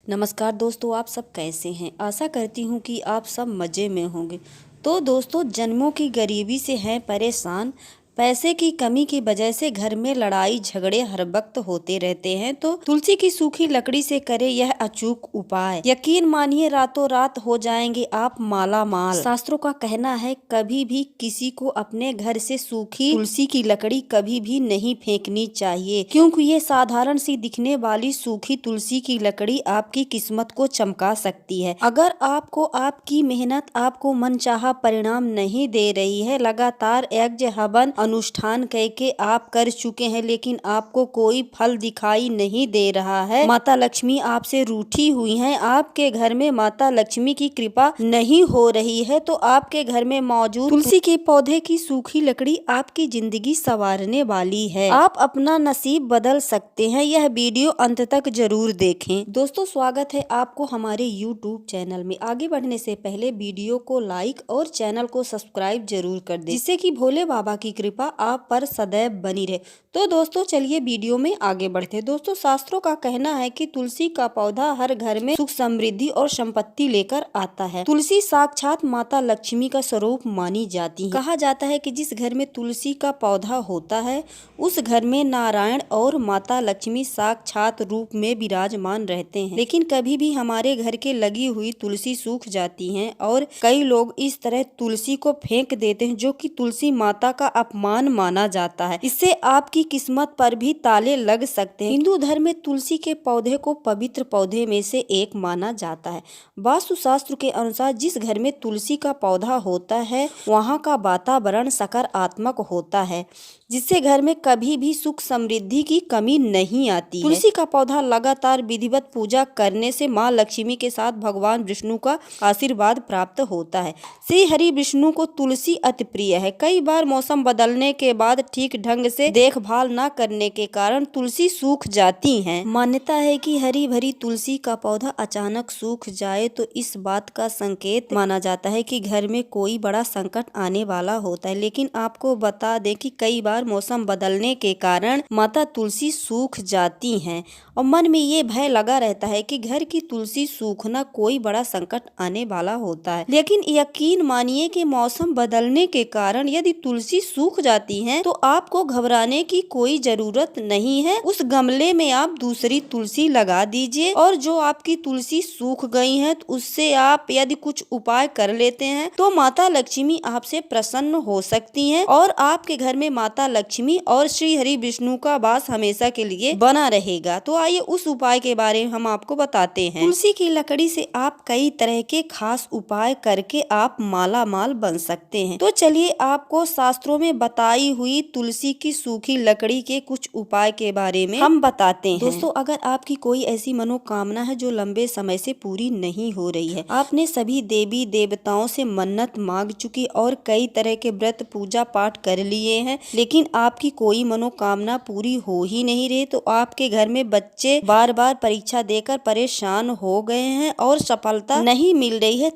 नमस्कार दोस्तों, आप सब कैसे हैं। आशा करती हूँ कि आप सब मज़े में होंगे। तो दोस्तों, जन्मों की गरीबी से हैं परेशान, पैसे की कमी की वजह से घर में लड़ाई झगड़े हर वक्त होते रहते हैं। तो तुलसी की सूखी लकड़ी से करें यह अचूक उपाय, यकीन मानिए रातों रात हो जाएंगे आप माला माल। शास्त्रों का कहना है कभी भी किसी को अपने घर से सूखी तुलसी की लकड़ी कभी भी नहीं फेंकनी चाहिए, क्योंकि ये साधारण सी दिखने वाली सूखी तुलसी की लकड़ी आपकी किस्मत को चमका सकती है। अगर आपको आपकी मेहनत आपको मनचाहा परिणाम नहीं दे रही है, लगातार यज्ञ हवन अनुष्ठान करके आप कर चुके हैं लेकिन आपको कोई फल दिखाई नहीं दे रहा है, माता लक्ष्मी आपसे रूठी हुई हैं, आपके घर में माता लक्ष्मी की कृपा नहीं हो रही है, तो आपके घर में मौजूद तुलसी के पौधे की सूखी लकड़ी आपकी जिंदगी संवारने वाली है। आप अपना नसीब बदल सकते हैं। यह वीडियो अंत तक जरूर देखें। दोस्तों, स्वागत है आपको हमारे YouTube चैनल में। आगे बढ़ने से पहले वीडियो को लाइक और चैनल को सब्सक्राइब जरूर कर दें, जिससे कि भोले बाबा की कृपा आप पर सदैव बनी रहे। तो दोस्तों, चलिए वीडियो में आगे बढ़ते हैं। दोस्तों, शास्त्रों का कहना है कि तुलसी का पौधा हर घर में सुख समृद्धि और संपत्ति लेकर आता है। तुलसी साक्षात माता लक्ष्मी का स्वरूप मानी जाती है। कहा जाता है कि जिस घर में तुलसी का पौधा होता है उस घर में नारायण और माता लक्ष्मी साक्षात रूप में विराजमान रहते हैं। लेकिन कभी भी हमारे घर के लगी हुई तुलसी सूख जाती है और कई लोग इस तरह तुलसी को फेंक देते हैं, जो कि तुलसी माता का अपमान माना जाता है। इससे आपकी किस्मत पर भी ताले लग सकते हैं। हिंदू धर्म में तुलसी के पौधे को पवित्र पौधे में से एक माना जाता है। वास्तु शास्त्र के अनुसार जिस घर में तुलसी का पौधा होता है वहाँ का वातावरण सकारात्मक होता है, जिससे घर में कभी भी सुख समृद्धि की कमी नहीं आती है। तुलसी का पौधा लगातार विधिवत पूजा करने से माँ लक्ष्मी के साथ भगवान विष्णु का आशीर्वाद प्राप्त होता है। श्री हरि विष्णु को तुलसी अति प्रिय है। कई बार मौसम बदलने के बाद ठीक ढंग से देखभाल न करने के कारण तुलसी सूख जाती हैं। मान्यता है कि हरी भरी तुलसी का पौधा अचानक सूख जाए तो इस बात का संकेत माना जाता है कि घर में कोई बड़ा संकट आने वाला होता है। लेकिन आपको बता दें कि कई बार मौसम बदलने के कारण माता तुलसी सूख जाती हैं और मन में ये भय लगा रहता है कि घर की तुलसी सूखना कोई बड़ा संकट आने वाला होता है। लेकिन यकीन मानिए कि मौसम बदलने के कारण यदि तुलसी सूख जाती है तो आपको घबराने की कोई जरूरत नहीं है। उस गमले में आप दूसरी तुलसी लगा दीजिए और जो आपकी तुलसी सूख गई है तो उससे आप यदि कुछ उपाय कर लेते हैं तो माता लक्ष्मी आपसे प्रसन्न हो सकती हैं और आपके घर में माता लक्ष्मी और श्री हरि विष्णु का वास हमेशा के लिए बना रहेगा। तो आइए उस उपाय के बारे में हम आपको बताते हैं। तुलसी की लकड़ी से आप कई तरह के खास उपाय करके आप माला माल बन सकते हैं। तो चलिए आपको शास्त्रों में बताई हुई तुलसी की सूखी लकड़ी के कुछ उपाय के बारे में हम बताते हैं। दोस्तों, अगर आपकी कोई ऐसी मनोकामना है जो लंबे समय से पूरी नहीं हो रही है, आपने सभी देवी देवताओं से मन्नत मांग चुकी और कई तरह के व्रत पूजा पाठ कर लिए हैं, लेकिन आपकी कोई मनोकामना पूरी हो ही नहीं रही, तो आपके घर में बच्चे बार बार परीक्षा देकर परेशान हो गए हैं और सफलता नहीं मिल रही है,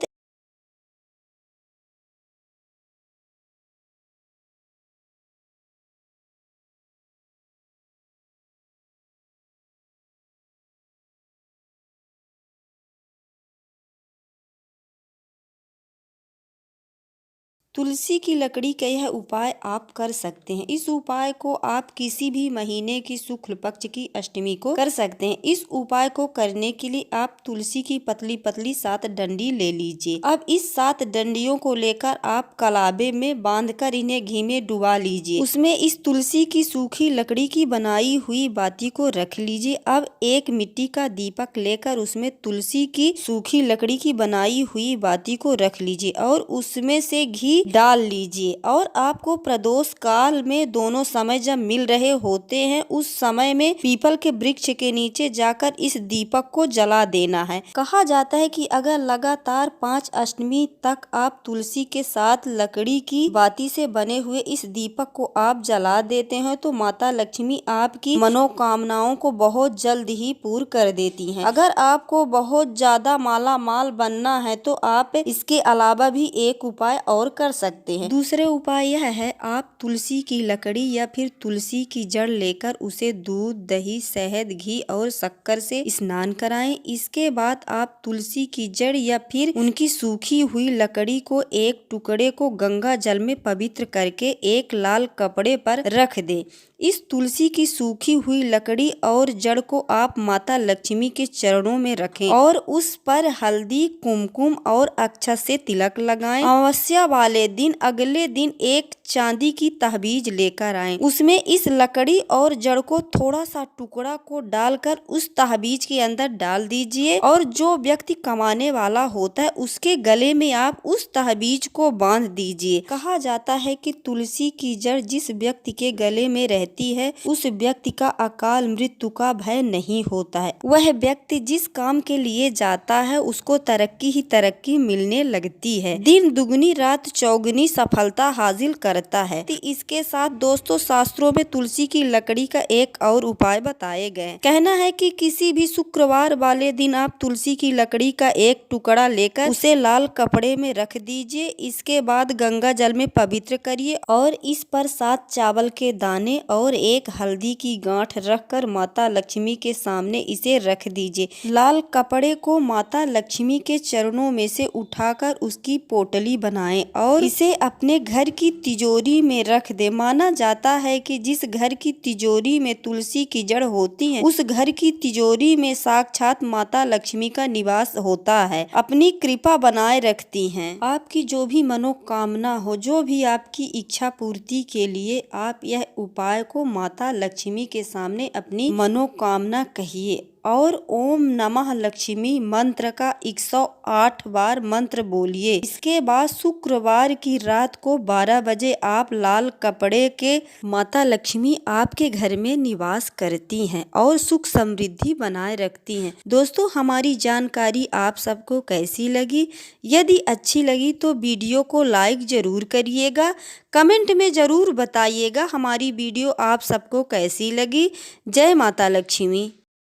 तुलसी की लकड़ी का यह उपाय आप कर सकते हैं। इस उपाय को आप किसी भी महीने की शुक्ल पक्ष की अष्टमी को कर सकते हैं। इस उपाय को करने के लिए आप तुलसी की पतली पतली 7 डंडी ले लीजिए। अब इस 7 डंडियों को लेकर आप कलाबे में बांधकर इन्हें घी में डुबा लीजिए। उसमें इस तुलसी की सूखी लकड़ी की बनाई हुई बाती को रख लीजिए। अब एक मिट्टी का दीपक लेकर उसमें तुलसी की सूखी लकड़ी की बनाई हुई बाती को रख लीजिए और उसमें से घी डाल लीजिए और आपको प्रदोष काल में दोनों समय जब मिल रहे होते हैं उस समय में पीपल के वृक्ष के नीचे जाकर इस दीपक को जला देना है। कहा जाता है कि अगर लगातार 5 अष्टमी तक आप तुलसी के साथ लकड़ी की बाती से बने हुए इस दीपक को आप जला देते हैं तो माता लक्ष्मी आपकी मनोकामनाओं को बहुत जल्द ही पूर्ण कर देती हैं। अगर आपको बहुत ज्यादा माला माल बनना है तो आप इसके अलावा भी एक उपाय और कर कर सकते हैं। दूसरे उपाय यह है, आप तुलसी की लकड़ी या फिर तुलसी की जड़ लेकर उसे दूध, दही, शहद, घी और शक्कर से स्नान कराएं। इसके बाद आप तुलसी की जड़ या फिर उनकी सूखी हुई लकड़ी को एक टुकड़े को गंगा जल में पवित्र करके एक लाल कपड़े पर रख दें। इस तुलसी की सूखी हुई लकड़ी और जड़ को आप माता लक्ष्मी के चरणों में रखें और उस पर हल्दी, कुमकुम और अक्षत से तिलक लगाएं। अमावस्या वाले दिन अगले दिन एक चांदी की तहबीज लेकर आएं। उसमें इस लकड़ी और जड़ को थोड़ा सा टुकड़ा को डालकर उस तहबीज के अंदर डाल दीजिए और जो व्यक्ति कमाने वाला होता है उसके गले में आप उस तहबीज को बांध दीजिए। कहा जाता है कि तुलसी की जड़ जिस व्यक्ति के गले में रहती है उस व्यक्ति का अकाल मृत्यु का भय नहीं होता है। वह व्यक्ति जिस काम के लिए जाता है उसको तरक्की ही तरक्की मिलने लगती है। दिन दुगनी रात चौगुनी सफलता हासिल करता है। इसके साथ दोस्तों शास्त्रों में तुलसी की लकड़ी का एक और उपाय बताए गए। कहना है कि किसी भी शुक्रवार वाले दिन आप तुलसी की लकड़ी का एक टुकड़ा लेकर उसे लाल कपड़े में रख दीजिए। इसके बाद गंगा जल में पवित्र करिए और इस पर 7 चावल के दाने और एक हल्दी की गांठ रखकर माता लक्ष्मी के सामने इसे रख दीजिए। लाल कपड़े को माता लक्ष्मी के चरणों में से उठाकर उसकी पोटली बनाएं और इसे अपने घर की तिजोरी में रख दे। माना जाता है कि जिस घर की तिजोरी में तुलसी की जड़ होती है उस घर की तिजोरी में साक्षात माता लक्ष्मी का निवास होता है, अपनी कृपा बनाए रखती हैं। आपकी जो भी मनोकामना हो, जो भी आपकी इच्छा पूर्ति के लिए आप यह उपाय को माता लक्ष्मी के सामने अपनी मनोकामना कहिए और ओम नमः लक्ष्मी मंत्र का 108 बार मंत्र बोलिए। इसके बाद शुक्रवार की रात को 12 बजे आप लाल कपड़े के माता लक्ष्मी आपके घर में निवास करती हैं और सुख समृद्धि बनाए रखती हैं। दोस्तों हमारी जानकारी आप सबको कैसी लगी? यदि अच्छी लगी तो वीडियो को लाइक जरूर करिएगा, कमेंट में जरूर बताइएगा हमारी वीडियो आप सबको कैसी लगी। जय माता लक्ष्मी।